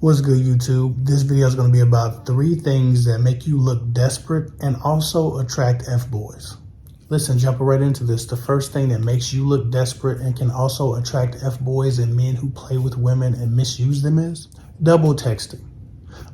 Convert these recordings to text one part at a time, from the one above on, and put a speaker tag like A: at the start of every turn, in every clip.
A: What's good, YouTube? This video is going to be about 3 things that make you look desperate and also attract F-boys. Listen, jumping right into this, the first thing that makes you look desperate and can also attract F-boys and men who play with women and misuse them is double texting.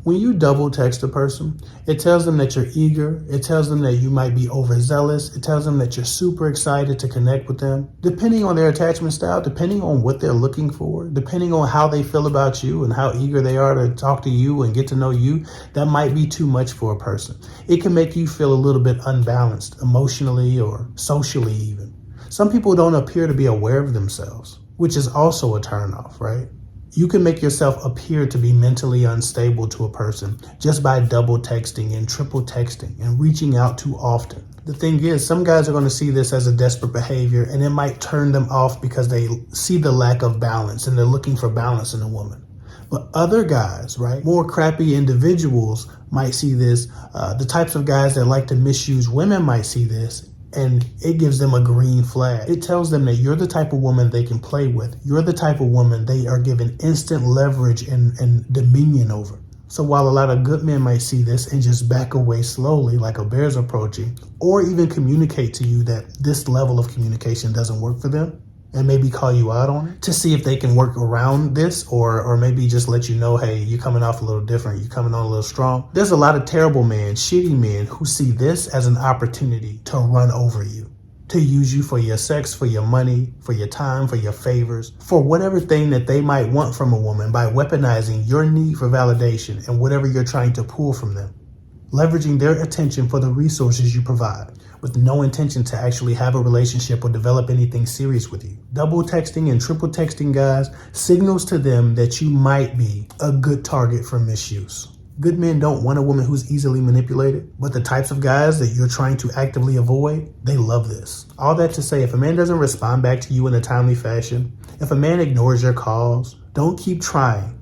A: When you double text a person, it tells them that you're eager, it tells them that you might be overzealous, it tells them that you're super excited to connect with them. Depending on their attachment style, depending on what they're looking for, depending on how they feel about you and how eager they are to talk to you and get to know you, that might be too much for a person. It can make you feel a little bit unbalanced emotionally or socially even. Some people don't appear to be aware of themselves, which is also a turnoff, right? You can make yourself appear to be mentally unstable to a person just by double texting and triple texting and reaching out too often. The thing is, some guys are going to see this as a desperate behavior and it might turn them off because they see the lack of balance and they're looking for balance in a woman. But other guys, right, more crappy individuals might see this. The types of guys that like to misuse women might see this. And it gives them a green flag. It tells them that you're the type of woman they can play with. You're the type of woman they are given instant leverage and dominion over. So while a lot of good men might see this and just back away slowly like a bear's approaching, or even communicate to you that this level of communication doesn't work for them, and maybe call you out on it to see if they can work around this or maybe just let you know, hey, you're coming off a little different, you're coming on a little strong. There's a lot of terrible men, shitty men who see this as an opportunity to run over you, to use you for your sex, for your money, for your time, for your favors, for whatever thing that they might want from a woman by weaponizing your need for validation and whatever you're trying to pull from them, leveraging their attention for the resources you provide, with no intention to actually have a relationship or develop anything serious with you. Double texting and triple texting guys signals to them that you might be a good target for misuse. Good men don't want a woman who's easily manipulated, but the types of guys that you're trying to actively avoid, they love this. All that to say, if a man doesn't respond back to you in a timely fashion, if a man ignores your calls, don't keep trying.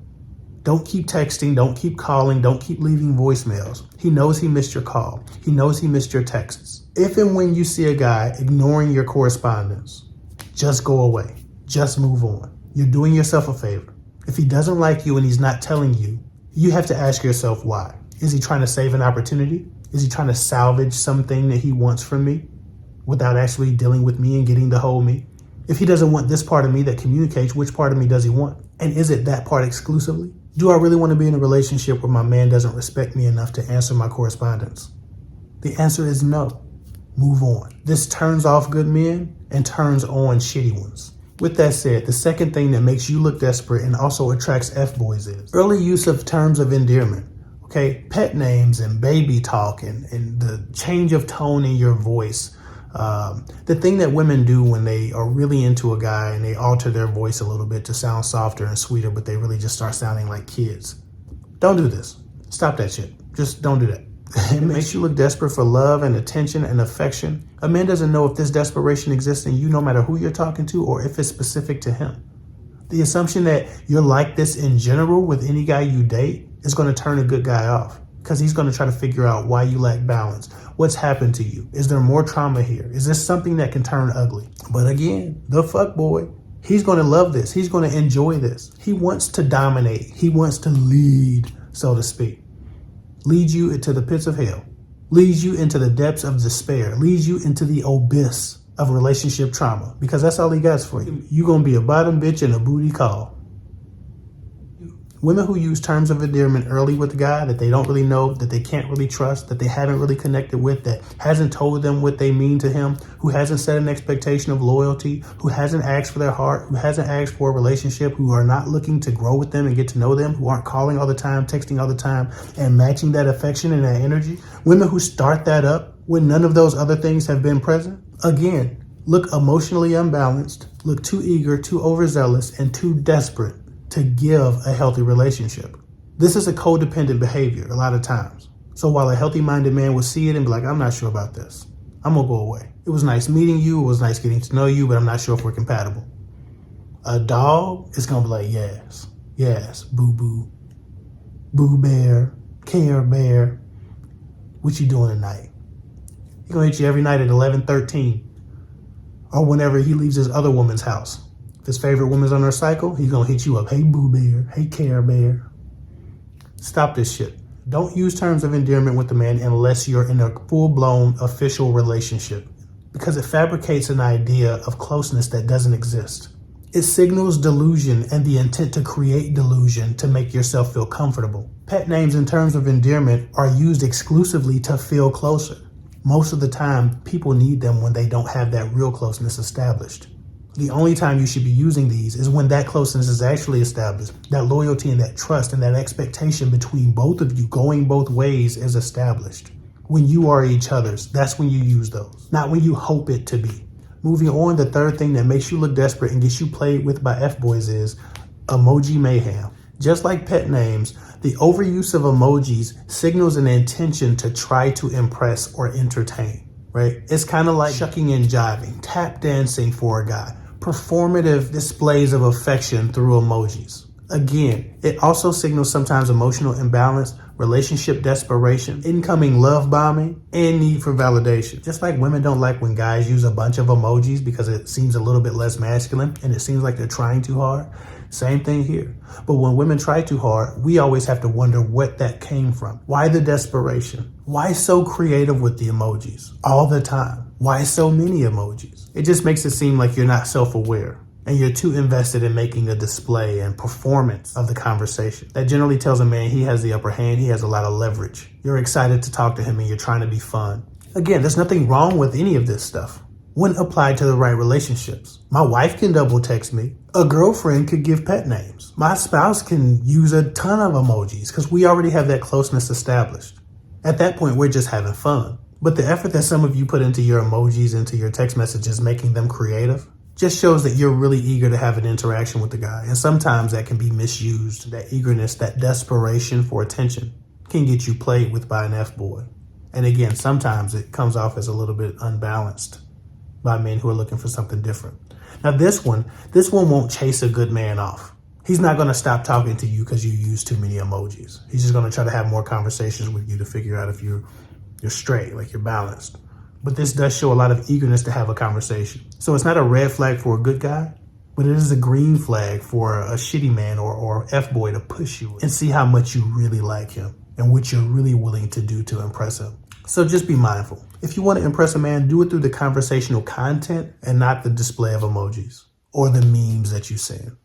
A: Don't keep texting, don't keep calling, don't keep leaving voicemails. He knows he missed your call. He knows he missed your texts. If and when you see a guy ignoring your correspondence, just go away. Just move on. You're doing yourself a favor. If he doesn't like you and he's not telling you, you have to ask yourself why. Is he trying to save an opportunity? Is he trying to salvage something that he wants from me without actually dealing with me and getting the whole me? If he doesn't want this part of me that communicates, which part of me does he want? And is it that part exclusively? Do I really want to be in a relationship where my man doesn't respect me enough to answer my correspondence? The answer is no. Move on. This turns off good men and turns on shitty ones. With that said, the second thing that makes you look desperate and also attracts F-boys is early use of terms of endearment. Okay, pet names and baby talk and the change of tone in your voice. The thing that women do when they are really into a guy and they alter their voice a little bit to sound softer and sweeter, but they really just start sounding like kids. Don't do this. Stop that shit. Just don't do that. It makes you look desperate for love and attention and affection. A man doesn't know if this desperation exists in you no matter who you're talking to or if it's specific to him. The assumption that you're like this in general with any guy you date is going to turn a good guy off because he's going to try to figure out why you lack balance. What's happened to you? Is there more trauma here? Is this something that can turn ugly? But again, the fuckboy, he's going to love this. He's going to enjoy this. He wants to dominate. He wants to lead, so to speak. Lead you into the pits of hell, leads you into the depths of despair, leads you into the abyss of relationship trauma, because that's all he got for you. You're going to be a bottom bitch and a booty call. Women who use terms of endearment early with a guy that they don't really know, that they can't really trust, that they haven't really connected with, that hasn't told them what they mean to him, who hasn't set an expectation of loyalty, who hasn't asked for their heart, who hasn't asked for a relationship, who are not looking to grow with them and get to know them, who aren't calling all the time, texting all the time, and matching that affection and that energy. Women who start that up when none of those other things have been present, again, look emotionally unbalanced, look too eager, too overzealous, and too desperate to give a healthy relationship. This is a codependent behavior a lot of times. So while a healthy-minded man would see it and be like, I'm not sure about this, I'm gonna go away. It was nice meeting you, it was nice getting to know you, but I'm not sure if we're compatible. A dog is gonna be like, yes, boo-boo, boo bear, care bear, what you doing tonight? He's gonna hit you every night at 11:13 or whenever he leaves his other woman's house. His favorite woman's on her cycle, he's gonna hit you up. Hey, boo bear. Hey, care bear. Stop this shit. Don't use terms of endearment with the man unless you're in a full-blown official relationship, because it fabricates an idea of closeness that doesn't exist. It signals delusion and the intent to create delusion to make yourself feel comfortable. Pet names in terms of endearment are used exclusively to feel closer. Most of the time, people need them when they don't have that real closeness established. The only time you should be using these is when that closeness is actually established. That loyalty and that trust and that expectation between both of you going both ways is established. When you are each other's, that's when you use those, not when you hope it to be. Moving on, the third thing that makes you look desperate and gets you played with by F-boys is emoji mayhem. Just like pet names, the overuse of emojis signals an intention to try to impress or entertain, right? It's kind of like shucking and jiving, tap dancing for a guy, performative displays of affection through emojis. Again, it also signals sometimes emotional imbalance, relationship desperation, incoming love bombing, and need for validation. Just like women don't like when guys use a bunch of emojis because it seems a little bit less masculine and it seems like they're trying too hard. Same thing here. But when women try too hard, we always have to wonder what that came from. Why the desperation? Why so creative with the emojis all the time? Why so many emojis? It just makes it seem like you're not self-aware and you're too invested in making a display and performance of the conversation. That generally tells a man he has the upper hand, he has a lot of leverage. You're excited to talk to him and you're trying to be fun. Again, there's nothing wrong with any of this stuff when applied to the right relationships. My wife can double text me. A girlfriend could give pet names. My spouse can use a ton of emojis because we already have that closeness established. At that point, we're just having fun. But the effort that some of you put into your emojis, into your text messages, making them creative, just shows that you're really eager to have an interaction with the guy. And sometimes that can be misused. That eagerness, that desperation for attention can get you played with by an F-boy. And again, sometimes it comes off as a little bit unbalanced by men who are looking for something different. Now this one won't chase a good man off. He's not going to stop talking to you because you use too many emojis. He's just going to try to have more conversations with you to figure out if you're straight, like you're balanced. But this does show a lot of eagerness to have a conversation. So it's not a red flag for a good guy, but it is a green flag for a shitty man or F-boy to push you and see how much you really like him and what you're really willing to do to impress him. So just be mindful. If you want to impress a man, do it through the conversational content and not the display of emojis or the memes that you send.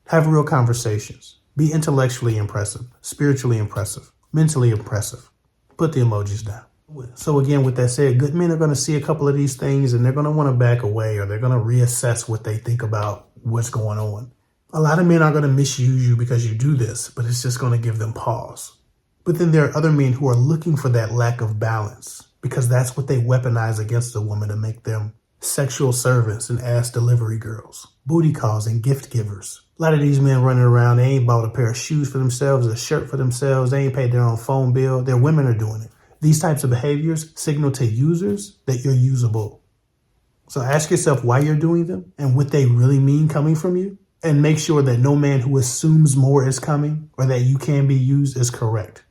A: Have real conversations. Be intellectually impressive, spiritually impressive, mentally impressive. Put the emojis down. So again, with that said, good men are going to see a couple of these things and they're going to want to back away or they're going to reassess what they think about what's going on. A lot of men are going to misuse you because you do this, but it's just going to give them pause. But then there are other men who are looking for that lack of balance because that's what they weaponize against a woman to make them sexual servants and ass delivery girls, booty calls and gift givers. A lot of these men running around, they ain't bought a pair of shoes for themselves, a shirt for themselves. They ain't paid their own phone bill. Their women are doing it. These types of behaviors signal to users that you're usable. So ask yourself why you're doing them and what they really mean coming from you. And make sure that no man who assumes more is coming or that you can be used is correct.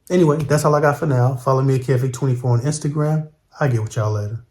A: Anyway, that's all I got for now. Follow me at kevhick24 on Instagram. I'll get with y'all later.